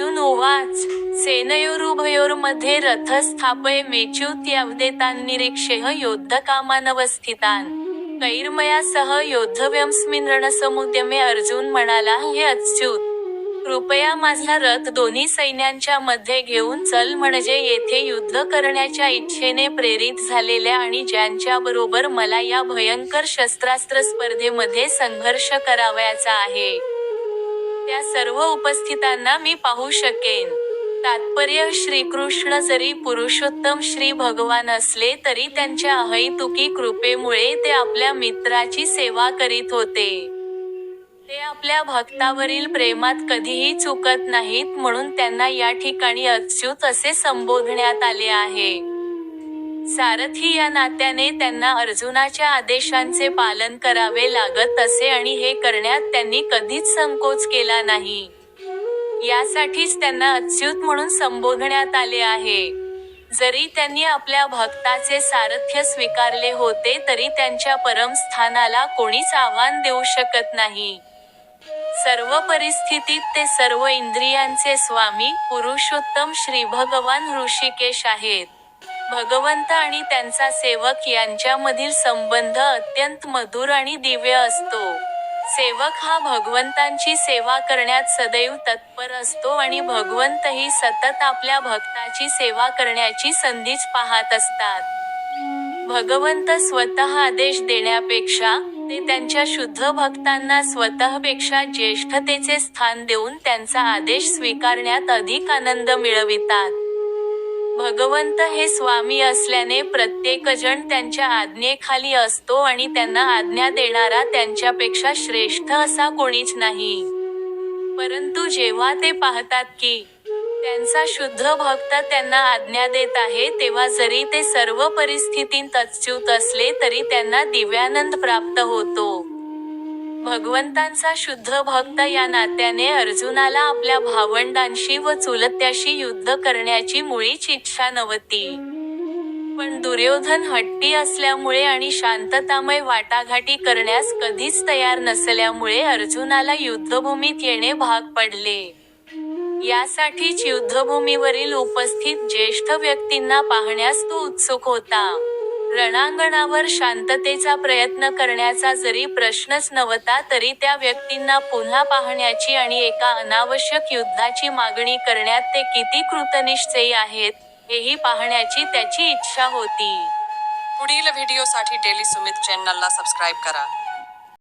अर्जुन उवाच सेनयोरुभयोर्मध्ये रथस्थापय मेच्युत यावदेतान्निरीक्षेह योद्धकामानवस्थितान् कैर्मया सह योद्धव्यमस्मिन् रणसमुद्यमे अर्जुन म्हणाला, हे अच्युत, कृपया माझा रथ दोन्ही सैन्यांच्या मध्ये घेऊन चल, म्हणजे येथे युद्ध करण्याच्या इच्छेने प्रेरित झालेल्या आणि ज्यांच्याबरोबर मला या भयंकर शस्त्रास्त्र स्पर्धेमध्ये संघर्ष करावयाचा आहे त्या सर्व उपस्थितांना मी पाहू शकेन. तात्पर्य: श्रीकृष्ण जरी पुरुषोत्तम श्री भगवान असले तरी त्यांच्या अहैतुकी कृपेमुळे ते आपल्या मित्राची सेवा करीत होते. ते आपल्या भक्तावरील प्रेमात कधीही चुकत नाहीत, म्हणून त्यांना या ठिकाणी अच्युत असे संबोधण्यात आले आहे. सारथी या नात्याने त्यांना अर्जुनाच्या आदेशांचे पालन करावे लागत असे आणि हे करण्यात त्यांनी कधीच संकोच केला नाही. यासाठीच त्यांना अच्युत म्हणून संबोधण्यात आले आहे. जरी त्यांनी आपल्या भक्ताचे सारथ्य स्वीकारले होते तरी त्यांच्या परमस्थानाला कोणीच आव्हान देऊ शकत नाही. सर्व परिस्थितीत ते सर्व इंद्रियांचे स्वामी, पुरुषोत्तम श्री भगवान ऋषिकेश आहेत. भगवंत आणि त्यांचा सेवक यांच्यामधील संबंध अत्यंत मधुर आणि दिव्य असतो. सेवक हा भगवंतांची सेवा करण्यात सदैव तत्पर असतो आणि भगवंतही सतत आपल्या भक्ताची सेवा करण्याची संधीच पाहत असतात. भगवंत स्वतः आदेश देण्यापेक्षा, ते त्यांच्या शुद्ध भक्तांना स्वतःपेक्षा ज्येष्ठतेचे स्थान देऊन त्यांचा आदेश स्वीकारण्यात अधिक आनंद मिळवितात. भगवंत हे स्वामी असल्याने प्रत्येकजण त्यांच्या आज्ञेखाली असतो आणि त्यांना आज्ञा देणारा त्यांच्यापेक्षा श्रेष्ठ असा कोणीच नाही. परंतु जेव्हा ते पाहतात की त्यांचा शुद्ध भक्त त्यांना आज्ञा देत आहे, तेव्हा जरी ते सर्व परिस्थितीत अच्युत असले तरी त्यांना दिव्यानंद प्राप्त होतो. भगवंतांचा शुद्ध भक्त या नात्याने अर्जुनाला आपल्या भावंडांशी व चुलत्याशी युद्ध करण्याची मुळीच इच्छा नव्हती. पण दुर्योधन हट्टी असल्यामुळे आणि शांततामय वाटाघाटी करण्यास कधीच तयार नसल्यामुळे अर्जुनाला युद्धभूमीत येणे भाग पडले. यासाठीच युद्धभूमीवरील उपस्थित ज्येष्ठ व्यक्तींना पाहण्यास तो उत्सुक होता. रणांगणावर शांततेचा प्रयत्न करण्याचा जरी प्रश्नच नव्हता तरी त्या व्यक्तींना पुन्हा पाहण्याची आणि एका अनावश्यक युद्धाची मागणी करण्यात ते किती कृतनिश्चयी आहेत, हेही पाहण्याची त्याची इच्छा होती. पुढील व्हिडिओसाठी डेली सुमित चॅनलला सबस्क्राईब करा.